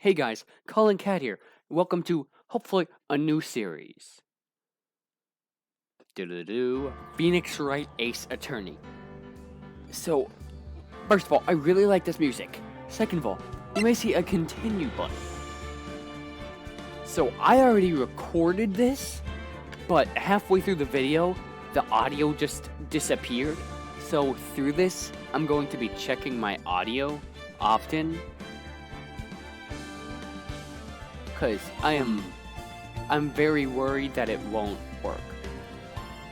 Hey guys, Colin Cat here. Welcome to, hopefully, a new series. Phoenix Wright Ace Attorney. So, first of all, I really like this music. Second of all, you may see a continue button. So, I already recorded this, but halfway through the video, the audio just disappeared. So, through this, I'm going to be checking my audio often. Because I'm very worried that it won't work.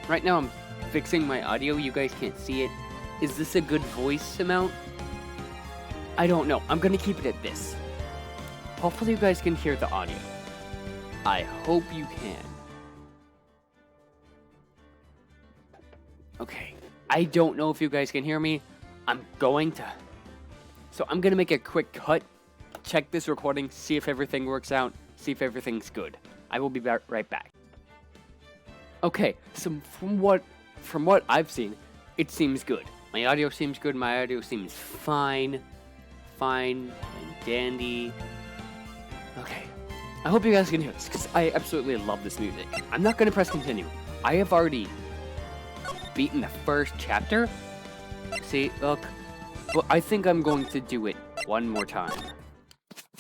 Right now I'm fixing my audio, you guys can't see it. Is this a good voice amount? I don't know, I'm gonna keep it at this. Hopefully you guys can hear the audio. I hope you can. Okay, I don't know if you guys can hear me. So I'm gonna make a quick cut. Check this recording, see if everything works out, see if everything's good. I will be right back. Okay, so from what I've seen, it seems good. My audio seems good, my audio seems fine and dandy. Okay, I hope you guys can hear this, because I absolutely love this music. I'm not going to press continue. I have already beaten the first chapter. See, look, but I think I'm going to do it one more time.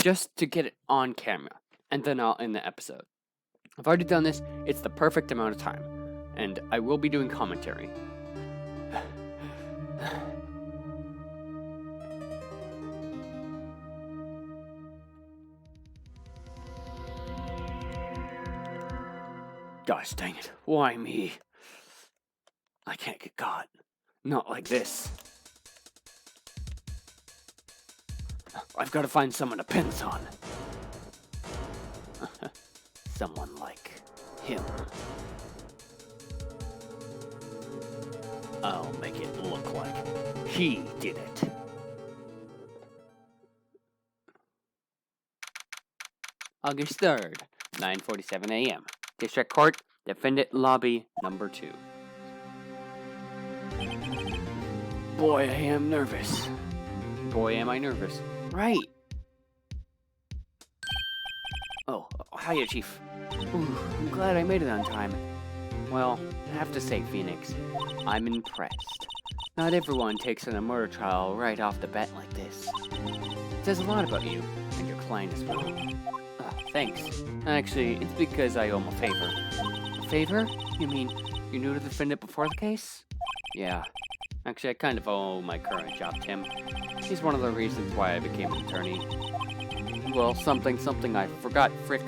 Just to get it on camera, and then I'll end the episode. I've already done this, it's the perfect amount of time, and I will be doing commentary. Gosh dang it, why me? I can't get caught. Not like this. I've got to find someone to pin this on. Someone like him. I'll make it look like he did it. August 3rd, 9:47 a.m. District Court, Defendant Lobby, number 2. Boy, I am nervous. Boy, am I nervous. Right. Oh, hiya, Chief. Ooh, I'm glad I made it on time. Well, I have to say, Phoenix, I'm impressed. Not everyone takes on a murder trial right off the bat like this. It says a lot about you, and your client as well. Thanks. Actually, it's because I owe him a favor. A favor? You mean you knew the defendant before the case? Yeah. Actually, I kind of owe my current job to him. He's one of the reasons why I became an attorney. Well, something I forgot, frick.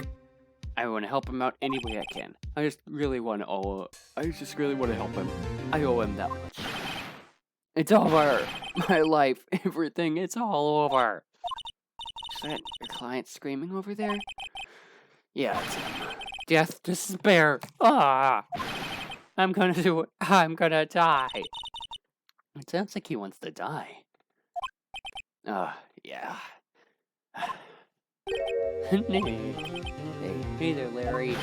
I want to help him out any way I can. I just really want to help him. I owe him that much. It's over. My life, everything, it's all over. Is that your client screaming over there? Yeah, it's him. Death, despair. I'm gonna do it. I'm gonna die. It sounds like he wants to die. Yeah. Hey there, Larry.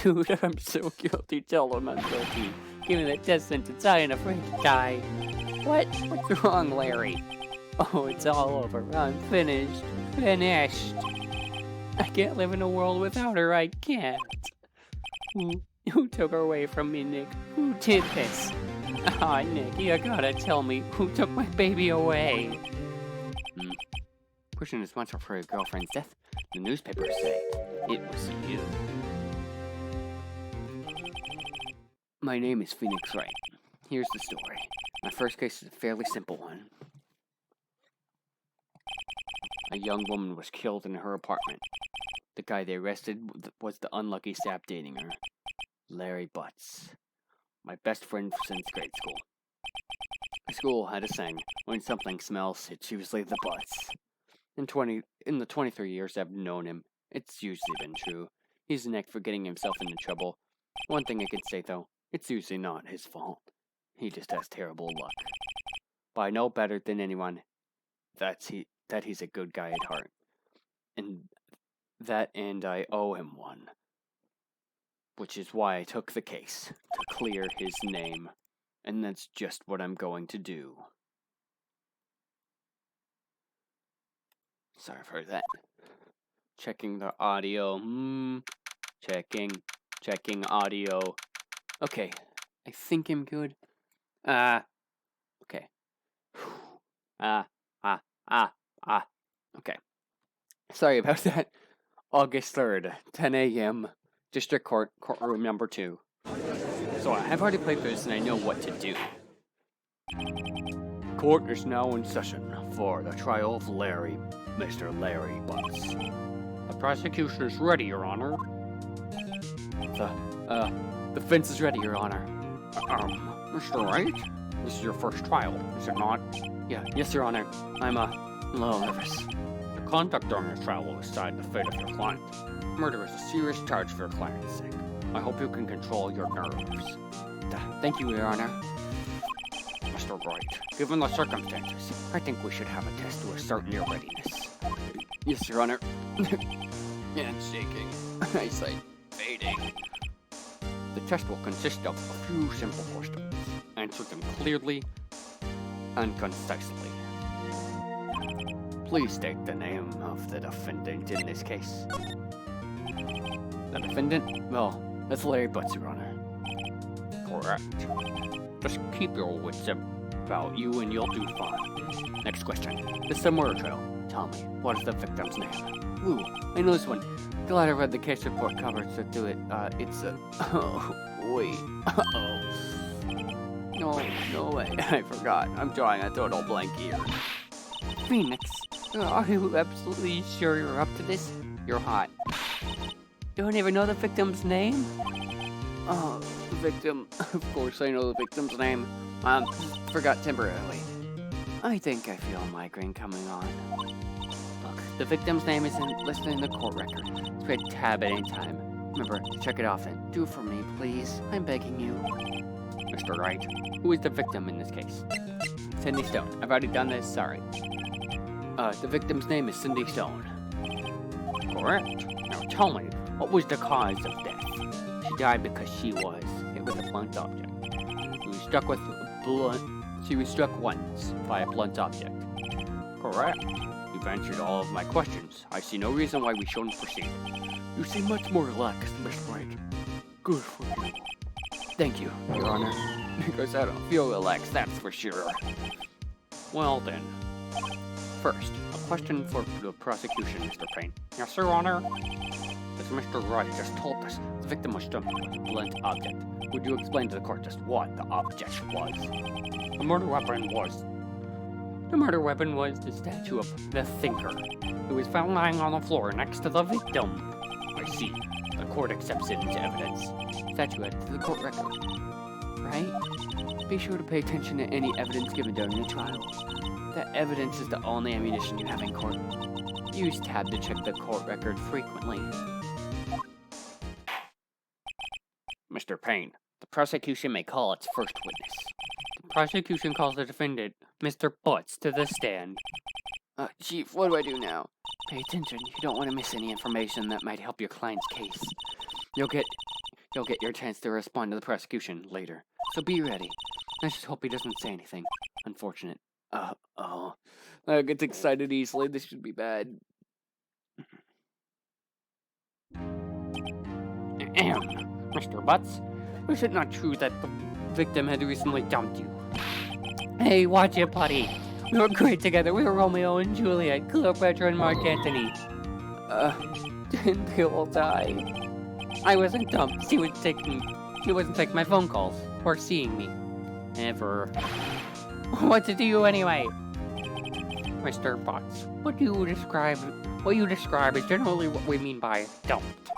Dude, I'm so guilty. Tell him I'm guilty. Give me the death sentence. I ain't afraid to die. What's wrong, Larry? Oh, it's all over. I'm finished. Finished. I can't live in a world without her. I can't. Who took her away from me, Nick? Who did this? Nick, you gotta tell me who took my baby away. Pushing as much for your girlfriend's death, the newspapers say it was you. My name is Phoenix Wright. Here's the story. My first case is a fairly simple one. A young woman was killed in her apartment. The guy they arrested was the unlucky sap dating her, Larry Butts. My best friend since grade school. Our school had a saying, when something smells, it's usually the Butts. In the 23 years I've known him, it's usually been true. He's a knack for getting himself into trouble. One thing I can say though, it's usually not his fault. He just has terrible luck. But I know better than anyone that he's a good guy at heart. And I owe him one. Which is why I took the case, to clear his name. And that's just what I'm going to do. Sorry for that. Checking the audio. Checking audio. Okay, I think I'm good. Okay. Okay. Sorry about that. August 3rd, 10 a.m. District Court, courtroom number 2. So I've already played this and I know what to do. Court is now in session for the trial of Mr. Larry Butts. The prosecution is ready, Your Honor. The defense is ready, Your Honor. Mr. Wright? This is your first trial, is it not? Yes, Your Honor. I'm a little nervous. The conduct during this trial will decide the fate of your client. Murder is a serious charge for your client's sake. I hope you can control your nerves. Thank you, Your Honor. Mr. Wright, given the circumstances, I think we should have a test to ascertain your readiness. Yes, Your Honor. Hands shaking. Eyesight fading. The test will consist of a few simple questions. Answer them clearly and concisely. Please state the name of the defendant in this case. The defendant? Well, that's Larry Butts, Your Honor. Correct. Just keep your wits about you and you'll do fine. Next question. This is a murder trial. Tell me, what is the victim's name? Ooh, I know this one. Glad I read the case report cover to do it. It's a... Oh, wait. Uh-oh. No way. I forgot. I'm drawing a total blank here. Phoenix, are you absolutely sure you're up to this? You're hot. You don't even know the victim's name? Oh, the victim. Of course I know the victim's name. Forgot temporarily. I think I feel a migraine coming on. Look, the victim's name isn't listed in the court record. It's read tab at any time. Remember, check it often. Do it for me, please. I'm begging you. Mr. Wright, who is the victim in this case? Cindy Stone. I've already done this, sorry. The victim's name is Cindy Stone. Correct. Now tell me, what was the cause of death? She died because she was hit with a blunt object. She was struck once by a blunt object. Correct. You've answered all of my questions. I see no reason why we shouldn't proceed. You seem much more relaxed, Mr. Wright. Good for you. Thank you, Your Honor. Because I don't feel relaxed, that's for sure. Well then. First, a question for the prosecution, Mr. Payne. Yes, Your Honor? As Mr. Wright just told us, the victim was struck with a blunt object. Would you explain to the court just what the object was? The murder weapon was the statue of the Thinker, who was found lying on the floor next to the victim. I see. The court accepts it into evidence. Statue added to the court record. Right? Be sure to pay attention to any evidence given during the trial. That evidence is the only ammunition you have in court. Use tab to check the court record frequently. Mr. Payne, the prosecution may call its first witness. The prosecution calls the defendant, Mr. Butts, to the stand. Chief, what do I do now? Pay attention. You don't want to miss any information that might help your client's case. You'll get your chance to respond to the prosecution later. So be ready. I just hope he doesn't say anything. Unfortunate. I get excited easily. This should be bad. Mr. Butts, was it not true that the victim had recently dumped you? Hey, watch it, buddy. We were great together. We were Romeo and Juliet, Cleopatra and Mark Antony. Didn't they all die? I wasn't dumped. She wasn't taking my phone calls or seeing me. Ever. What to do anyway? Mr. Butts, what you describe is generally what we mean by dumped.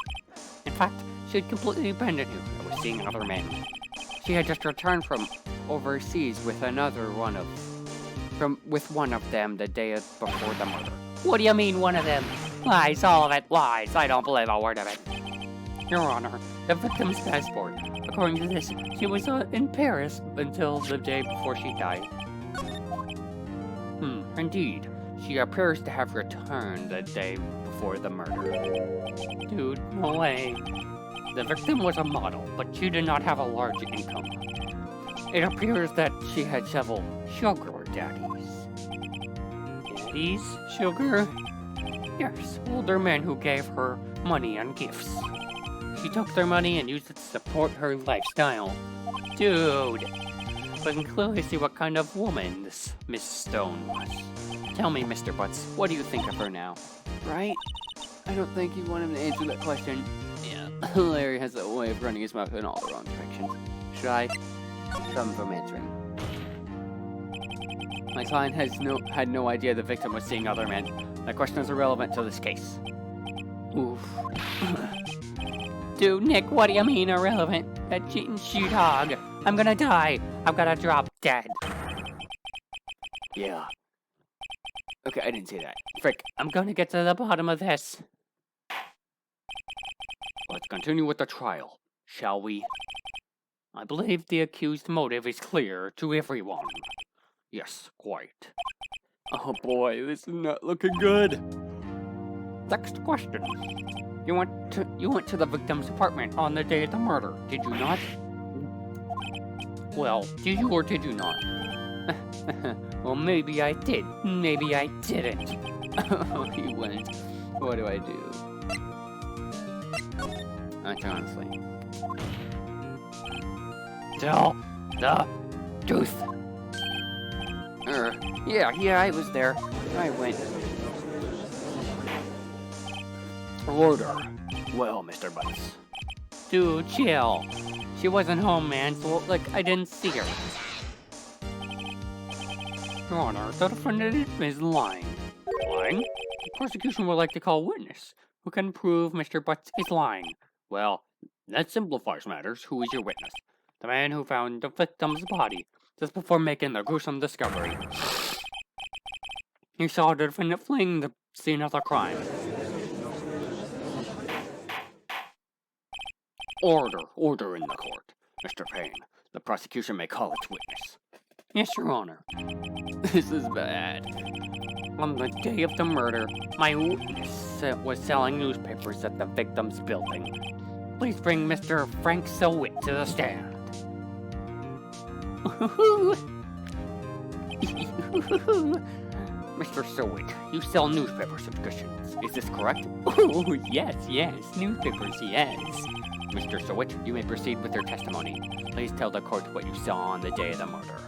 In fact, she had completely abandoned you and was seeing another man. She had just returned from overseas with one of them the day before the murder. What do you mean, one of them? Lies, all of it, lies. I don't believe a word of it. Your Honor, the victim's passport. According to this, she was in Paris until the day before she died. Indeed. She appears to have returned the day before the murder. Dude, no way. The victim was a model, but she did not have a large income. It appears that she had several sugar daddies. Daddies? Sugar? Yes, older men who gave her money and gifts. She took their money and used it to support her lifestyle. Dude, we can clearly see what kind of woman this Miss Stone was. Tell me, Mr. Butts, what do you think of her now? Right? I don't think you want him to answer that question. Yeah, Larry has a way of running his mouth in all the wrong directions. Should I stop him from answering? My client had no idea the victim was seeing other men. That question is irrelevant to this case. Oof. Dude, Nick, what do you mean irrelevant? That cheating sheephog. I'm gonna die. I'm gonna drop dead. Yeah. Okay, I didn't say that. Frick. I'm gonna get to the bottom of this. Let's continue with the trial, shall we? I believe the accused motive is clear to everyone. Yes, quite. Oh boy, this is not looking good. Next question. You went to the victim's apartment on the day of the murder, did you not? Well, did you or did you not? Well, maybe I did. Maybe I didn't. Oh, he went. What do I do? Honestly. Tell the truth. Yeah, I was there. I went. Order. Well, Mr. Butts. Dude, chill. She wasn't home, man, so, I didn't see her. Your Honor, the defendant is lying. Lying? The prosecution would like to call a witness who can prove Mr. Butts is lying. Well, that simplifies matters. Who is your witness? The man who found the victim's body just before making the gruesome discovery. He saw the defendant fleeing the scene of the crime. Order in the court. Mr. Payne, the prosecution may call its witness. Yes, Your Honor. This is bad. On the day of the murder, my witness was selling newspapers at the victim's building. Please bring Mr. Frank Selwitt to the stand. Mr. Selwitt, you sell newspaper subscriptions. Is this correct? Oh, yes, newspapers, yes. Mr. Selwitt, you may proceed with your testimony. Please tell the court what you saw on the day of the murder.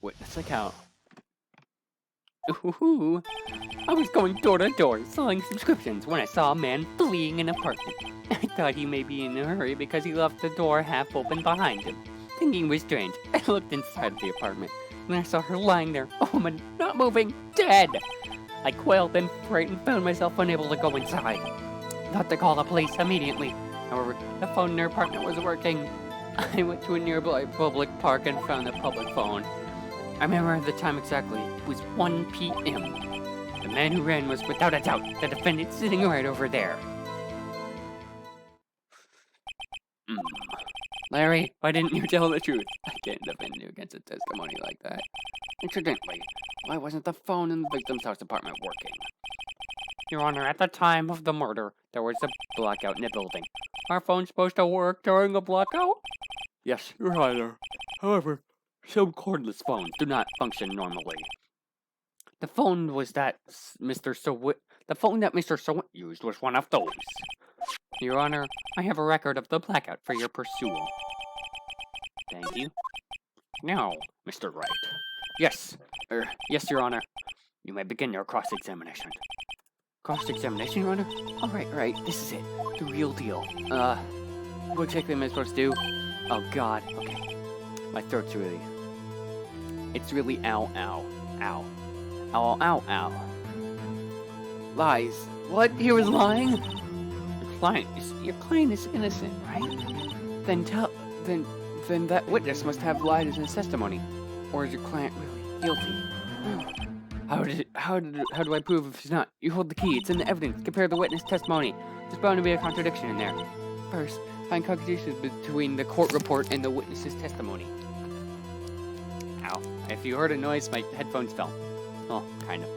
Witness account. Ooh, I was going door to door selling subscriptions when I saw a man fleeing an apartment. I thought he may be in a hurry because he left the door half open behind him. Thinking it was strange, I looked inside the apartment and I saw her lying there, a woman not moving, dead. I quailed and frightened, found myself unable to go inside. Thought to call the police immediately. However, the phone in her apartment was working. I went to a nearby public park and found the public phone. I remember the time exactly. It was 1 p.m. The man who ran was without a doubt the defendant sitting right over there. Larry, why didn't you tell the truth? I can't defend you against a testimony like that. Incidentally, why wasn't the phone in the victim's house apartment working? Your Honor, at the time of the murder, there was a blackout in the building. Are phones supposed to work during a blackout? Yes, Your Honor. However, some cordless phones do not function normally. The phone that Mr. Selwitt used was one of those. Your Honor, I have a record of the blackout for your pursuit. Thank you. Now, Mr. Wright. Yes, Your Honor. You may begin your cross-examination. Cross-examination, Your Honor? Alright, this is it. The real deal. What exactly am I supposed to do? Oh god, okay. My throat's really... It's really ow. Lies. What? He was lying? Your client is innocent, right? Then that witness must have lied in his testimony. Or is your client really guilty? How do I prove if he's not? You hold the key, it's in the evidence. Compare the witness testimony. There's bound to be a contradiction in there. First, find contradictions between the court report and the witness's testimony. Ow. If you heard a noise, my headphones fell. Well, kind of.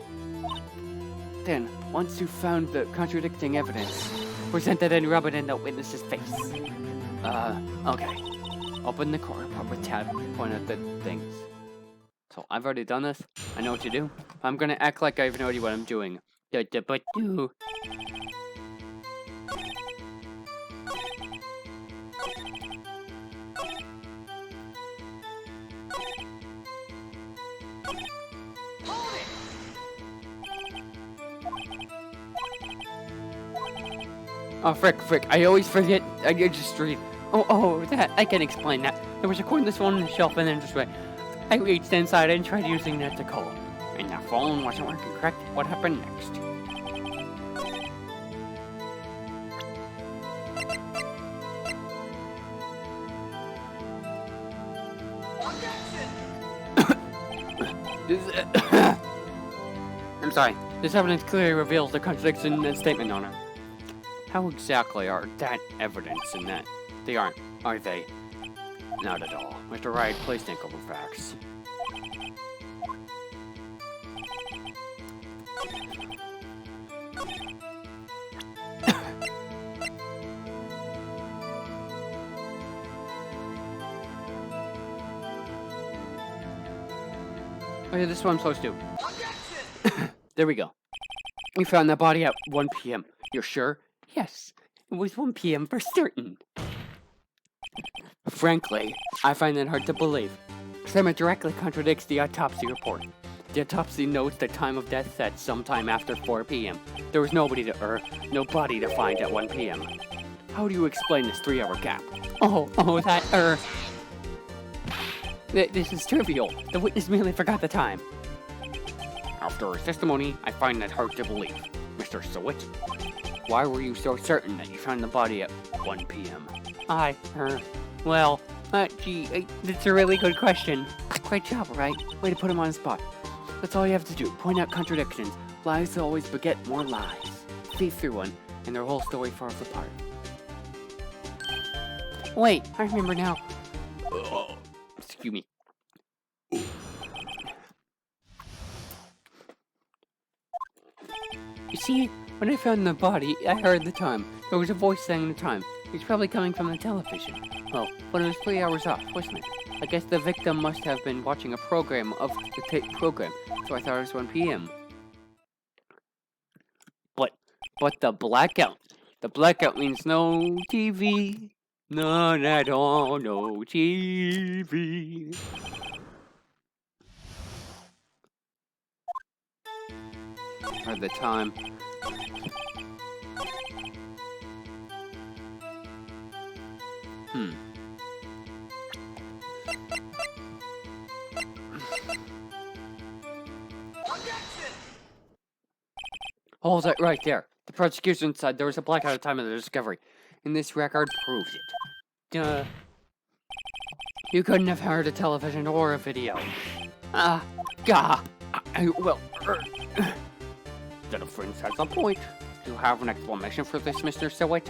Then, once you've found the contradicting evidence, present it and rub it in the witness's face. Okay. Open the court report with tab, point at the things. So I've already done this. I know what to do. I'm gonna act like I have no idea what I'm doing. Da-da-ba-doo. Oh, frick. I always forget. I just read. Oh, that. I can explain that. There was a cordless phone on the shelf, and then just went. I reached inside and tried using that to call. And the phone wasn't working correct. What happened next? I'm sorry. This evidence clearly reveals the contradiction in the statement owner. How exactly are that evidence and that? They aren't, are they? Not at all. Mr. Wright, please think over facts. Oh yeah, this is what I'm supposed to do. There we go. We found the body at 1 p.m. You're sure? Yes, it was 1 p.m. for certain. Frankly, I find that hard to believe. Experiment directly contradicts the autopsy report. The autopsy notes the time of death at sometime after 4 p.m. There was nobody to find at 1 p.m. How do you explain this 3-hour gap? This is trivial. The witness merely forgot the time. After his testimony, I find that hard to believe. Mr. Sewit, why were you so certain that you found the body at 1 p.m.? Gee, that's a really good question. Great job, Wright. Way to put him on the spot. That's all you have to do. Point out contradictions. Lies always beget more lies. See through one, and their whole story falls apart. Wait, I remember now. Excuse me. You see, when I found the body, I heard the time. There was a voice saying the time. It's probably coming from the television. Well, but it was 3 hours off, wasn't it? I guess the victim must have been watching a program of the tape program, so I thought it was 1 p.m. But the blackout. The blackout means no TV. None at all, no TV. Or the time. Hold it right there. The prosecution said there was a blackout at the time of the discovery, and this record proves it. You couldn't have heard a television or a video. The defense has a point. Do you have an explanation for this, Mr. Sewit?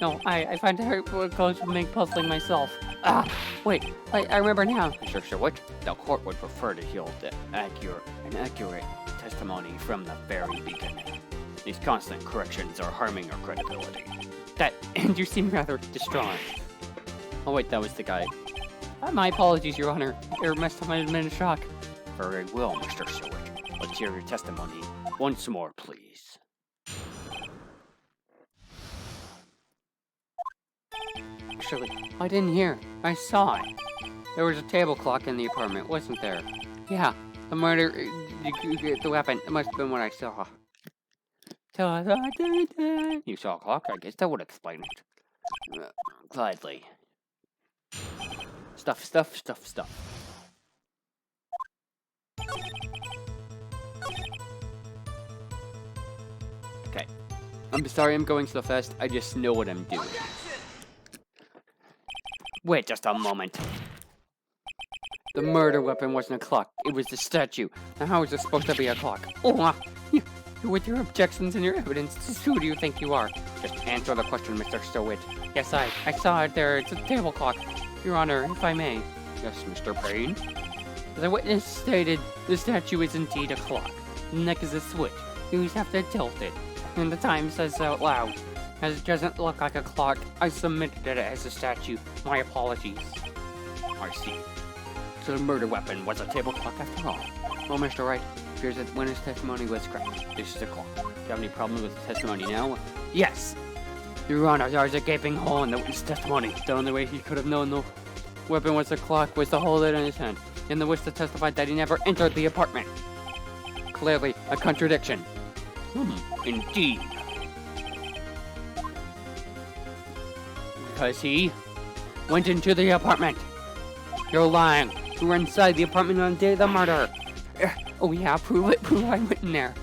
No, I find it goes to make puzzling myself. Wait, I remember now. Mr. Sewit, the court would prefer to hear an accurate testimony from the very beginning. These constant corrections are harming our credibility. And you seem rather distraught. Oh wait, that was the guy. My apologies, Your Honor. There must have been a shock. Very well, Mr. Sewit. Let's hear your testimony once more, please. Actually, I didn't hear. I saw it. There was a table clock in the apartment, wasn't there? Yeah, the murder, the weapon, it must have been what I saw. You saw a clock? I guess that would explain it. Gladly. Stuff. Okay. I'm sorry I'm going so fast, I just know what I'm doing. Wait just a moment. The murder weapon wasn't a clock, it was the statue. Now how is it supposed to be a clock? With your objections and your evidence, who do you think you are? Just answer the question, Mr. Sewit. Yes, I saw it there. It's a table clock. Your Honor, if I may. Yes, Mr. Payne. The witness stated the statue is indeed a clock. The neck is a switch. You just have to tilt it. And the time says out loud. As it doesn't look like a clock, I submitted it as a statue. My apologies. I see. So the murder weapon was a table clock after all. Well, Mr. Wright, appears that Winter's testimony was correct. This is a clock. Do you have any problem with the testimony now? Yes. Your Honor, there was a gaping hole in the witness testimony. The only way he could have known the weapon was the clock was to hold it in his hand. And the witness testified that he never entered the apartment. Clearly a contradiction. Indeed. Because he went into the apartment. You're lying. You were inside the apartment on the day of the murder. Oh yeah, prove it. Prove I went in there.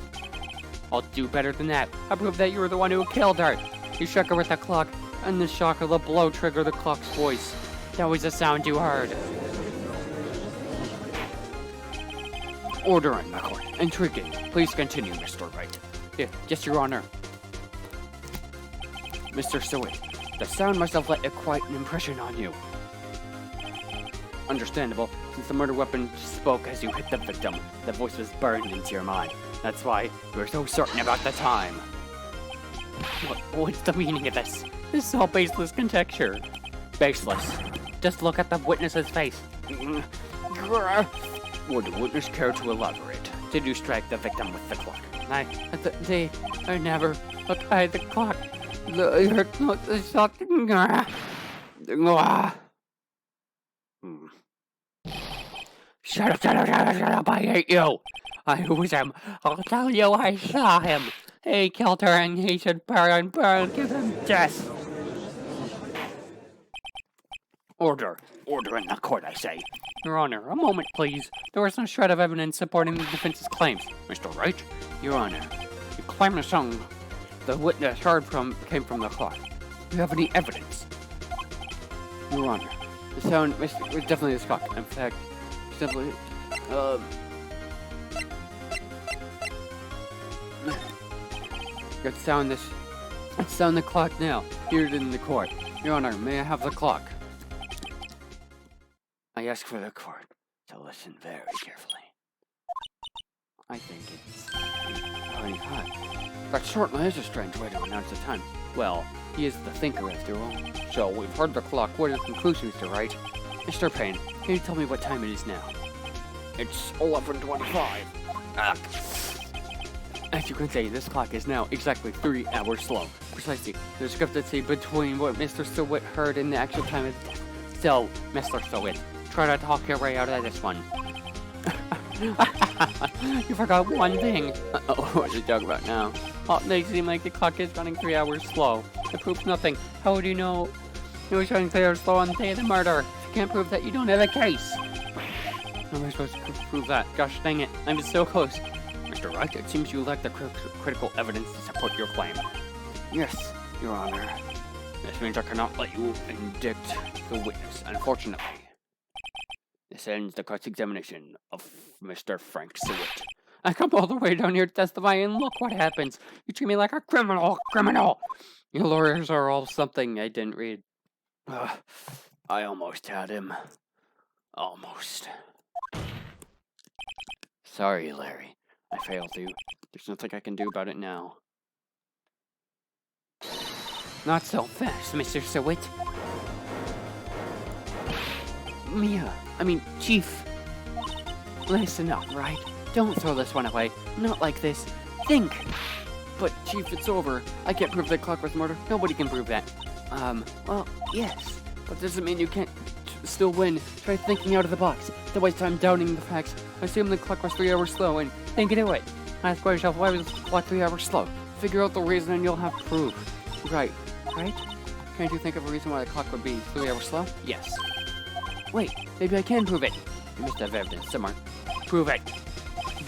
I'll do better than that. I'll prove that you were the one who killed her. You shook her with the clock, and the shock of the blow triggered the clock's voice. That was the sound you heard. Order in the court. Intriguing. Please continue, Mr. Wright. Yes, Your Honor. Mr. Seward, the sound must have left quite an impression on you. Understandable, since the murder weapon spoke as you hit the victim. The voice was burned into your mind. That's why you were so certain about the time. What's the meaning of this? This is all baseless conjecture. Baseless. Just look at the witness's face. Would the witness care to elaborate? Did you strike the victim with the clock? I never applied the clock. The shot. Shut up, I hate you. I was him. I'll tell you I saw him. He killed her and he should burn, give him death. Order in the court, I say. Your Honor, a moment, please. There was no shred of evidence supporting the defense's claims. Mr. Wright, Your Honor, You claim the song the witness heard came from the clock. do you have any evidence? Your Honor, the sound was definitely the clock. In fact, it's definitely, let's sound the clock now. Hear it in the court. Your Honor, may I have the clock? I ask for the court to listen very carefully. I think it's 25. That certainly is a strange way to announce the time. Well, he is the thinker after all. So, we've heard the clock. What are the conclusions, Mr. Wright? Mr. Payne, can you tell me what time it is now? It's 11:25. As you can see, this clock is now exactly 3 hours slow. Precisely, the discrepancy between what Mr. Stewart heard and the actual time of death. So, Mr. Stewart, try to talk your way out of this one. You forgot one thing. What are you talking about now? It makes it seem like the clock is running 3 hours slow. It proves nothing. How would you know it was running 3 hours slow on the day of the murder? If you can't prove that, you don't have a case. How am I supposed to prove that? Gosh dang it, I'm so close. Mr. Wright, it seems you lack the critical evidence to support your claim. Yes, Your Honor. This means I cannot let you indict the witness, unfortunately. This ends the cross-examination of Mr. Frank Seward. I come all the way down here to testify, and look what happens. You treat me like a criminal. Your lawyers are all something I didn't read. I almost had him. Almost. Sorry, Larry. I failed you. There's nothing I can do about it now. Not so fast, Mr. Seward. Chief. Listen up, right? Don't throw this one away. Not like this. Think. But, Chief, it's over. I can't prove the clock was murder. Nobody can prove that. Well, yes. But doesn't mean you can't still win. Try thinking out of the box. Don't waste time doubting the facts. Assume the clock was 3 hours slow and think it away. Ask yourself, why was the clock 3 hours slow? Figure out the reason and you'll have proof. Right? Can't you think of a reason why the clock would be 3 hours slow? Yes. Wait, maybe I can prove it. You must have evidence somewhere. Prove it.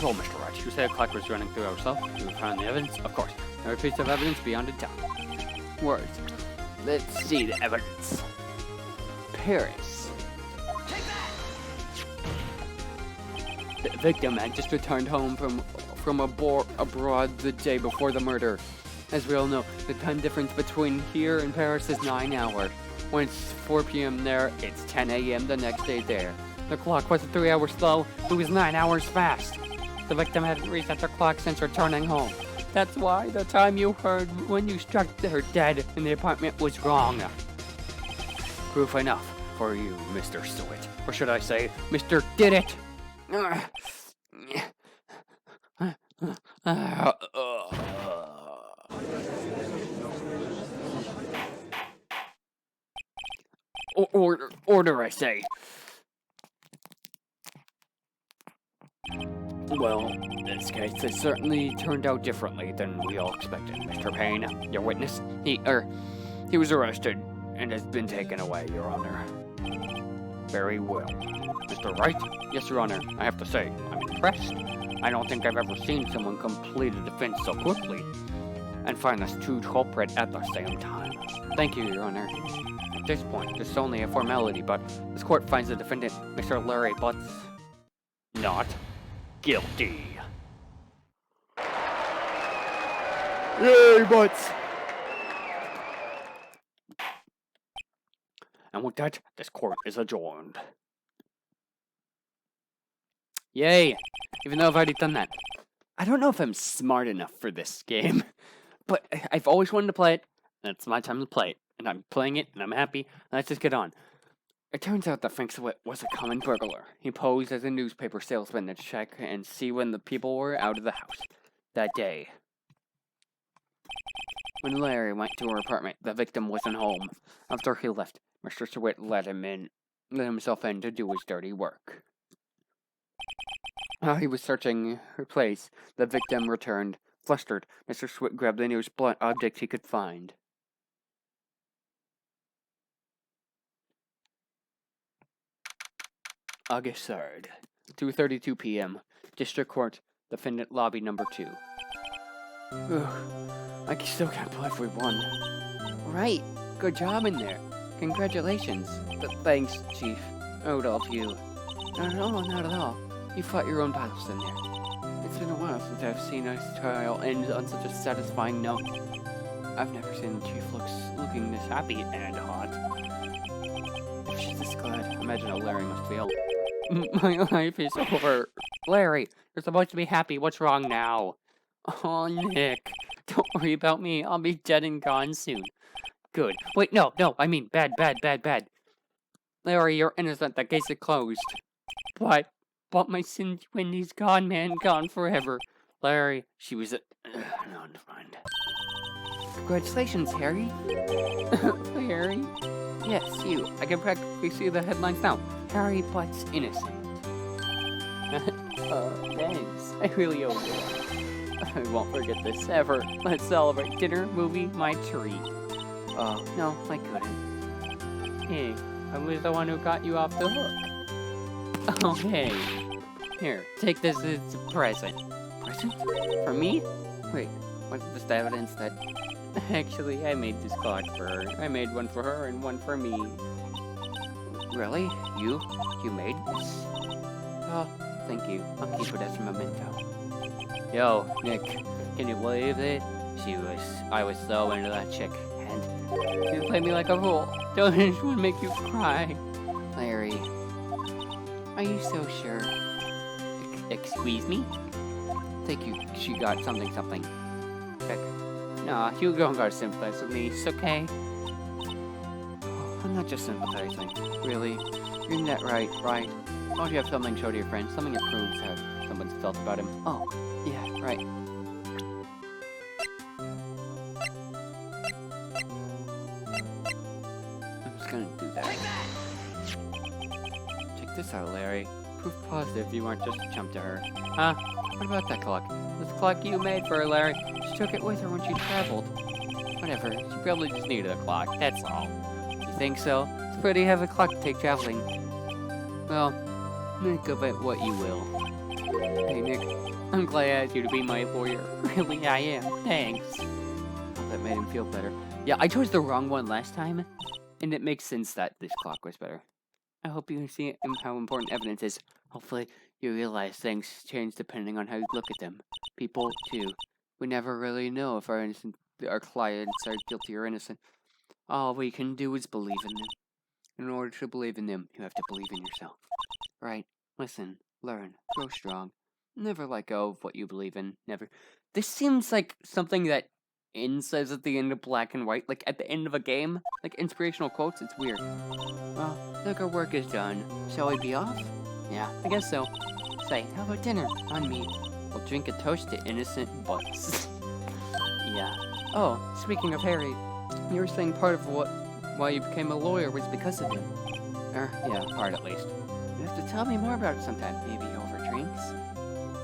Well, Mr. Wright, you said the clock was running 3 hours slow. You found the evidence? Of course. Every piece of evidence beyond a doubt. Words. Let's see the evidence. Paris. The victim had just returned home from abroad the day before the murder. As we all know, the time difference between here and Paris is 9 hours. When it's 4 p.m. there, it's 10 a.m. the next day there. The clock wasn't 3 hours slow, it was 9 hours fast. The victim hadn't reset the clock since returning home. That's why the time you heard when you struck her dead in the apartment was wrong. Proof enough. for you, Mr. Stewart. Or should I say, Mr. Did It? Order, I say. Well, this case has certainly turned out differently than we all expected, Mr. Payne. Your witness, he was arrested and has been taken away, Your Honor. Very well. Mr. Wright? Yes, Your Honor. I have to say, I'm impressed. I don't think I've ever seen someone complete a defense so quickly and find this true culprit at the same time. Thank you, Your Honor. At this point, this is only a formality, but this court finds the defendant, Mr. Larry Butts, not guilty. Yay, Butts! And with that, this court is adjourned. Yay! Even though I've already done that. I don't know if I'm smart enough for this game, but I've always wanted to play it, and it's my time to play it. And I'm playing it, and I'm happy. Let's just get on. It turns out that Frank Sweat was a common burglar. He posed as a newspaper salesman to check and see when the people were out of the house that day. When Larry went to her apartment, the victim wasn't home. After he left, Mr. Sweat let himself in to do his dirty work. While he was searching her place, the victim returned. Flustered, Mr. Sweat grabbed the nearest blunt object he could find. August 3rd, 2:32 p.m. District Court, Defendant Lobby Number 2. I still can't believe we won. Right, good job in there. Congratulations. Thanks, Chief. Owed all to you. Not at all. You fought your own battles in there. It's been a while since I've seen a trial end on such a satisfying note. I've never seen the Chief looking this happy and hot. If she's this glad, imagine how Larry must feel. My life is over. Larry, you're supposed to be happy. What's wrong now? Oh, Nick. Don't worry about me. I'll be dead and gone soon. Good. Wait, no. I mean, bad. Larry, you're innocent. That case is closed. But my sin, Wendy's gone, man. Gone forever. Larry, she was no, never mind. Congratulations, Harry. Harry? Yes, you. I can practically see the headlines now. Harry Butts innocent. Thanks. I really owe you. I won't forget this ever. Let's celebrate. Dinner, movie, my treat. Oh, no, I couldn't. Hey, I was the one who got you off the hook. Oh, hey. Here, take this as a present. Present? For me? Wait, what's the evidence that... Actually, I made this clock for her. I made one for her and one for me. Really? You made this? Oh, thank you. I'll keep it as a memento. Yo, Nick, can you believe it? I was so into that chick, and you played me like a fool. Don't it would make you cry. Larry, are you so sure? Excuse me? Think she got something. Check. Nah, you don't gotta sympathize with me, it's okay. I'm not just sympathizing. Really? You're that right? Why don't you have something to show to your friends? Something that proves how someone's felt about him. Oh, yeah, right. I'm just gonna do that. Check this out, Larry. Proof positive you weren't just a chump to her. Huh? What about that clock? This clock you made for her, Larry. She took it with her when she traveled. Whatever. She probably just needed a clock, that's all. You think so? It's a pretty heavy clock to take traveling. Well, think of it what you will. Hey, Nick. I'm glad I asked you to be my lawyer. Really, I am. Thanks. Hope that made him feel better. Yeah, I chose the wrong one last time, and it makes sense that this clock was better. I hope you see how important evidence is. Hopefully, you realize things change depending on how you look at them. People, too. We never really know if our clients are guilty or innocent. All we can do is believe in them. In order to believe in them, you have to believe in yourself. Right? Listen, learn, grow strong. Never let go of what you believe in. Never. This seems like something that in says at the end of Black and White, like at the end of a game, like inspirational quotes. It's weird. Well, look, our work is done. Shall we be off? Yeah, I guess so. Say, how about dinner? On me. We'll drink a toast to innocent butts. Yeah. Oh, speaking of Harry, you were saying part of why you became a lawyer was because of him. Yeah, part at least. You have to tell me more about it sometime, maybe over drinks.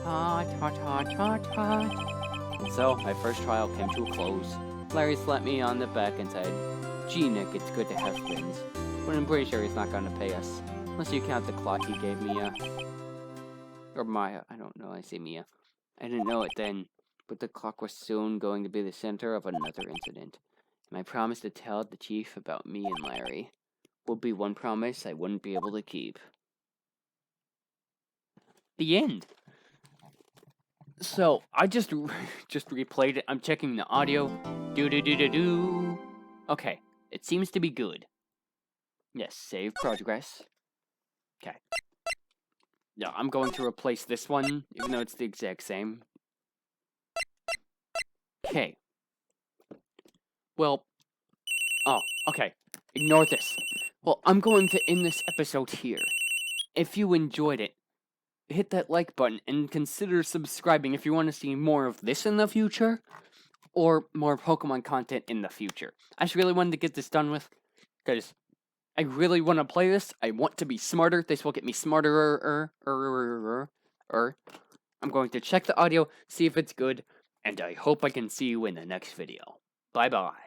Hot, hot, hot, hot, hot. And so, my first trial came to a close. Larry slapped me on the back and said, "Gee, Nick, it's good to have friends. But I'm pretty sure he's not gonna pay us. Unless you count the clock he gave Mia. Or Maya, I don't know, I say Mia. I didn't know it then, but the clock was soon going to be the center of another incident. And I promised to tell the chief about me and Larry. Would be one promise I wouldn't be able to keep." The end. So, I just replayed it. I'm checking the audio. Do. Okay, it seems to be good. Yes, save progress. Okay. Yeah, I'm going to replace this one, even though it's the exact same. Okay. Well, oh, okay. Ignore this. Well, I'm going to end this episode here. If you enjoyed it, hit that like button and consider subscribing if you want to see more of this in the future, or more Pokemon content in the future. I just really wanted to get this done with, because I really want to play this. I want to be smarter. This will get me smarter. I'm going to check the audio, see if it's good, and I hope I can see you in the next video. Bye-bye.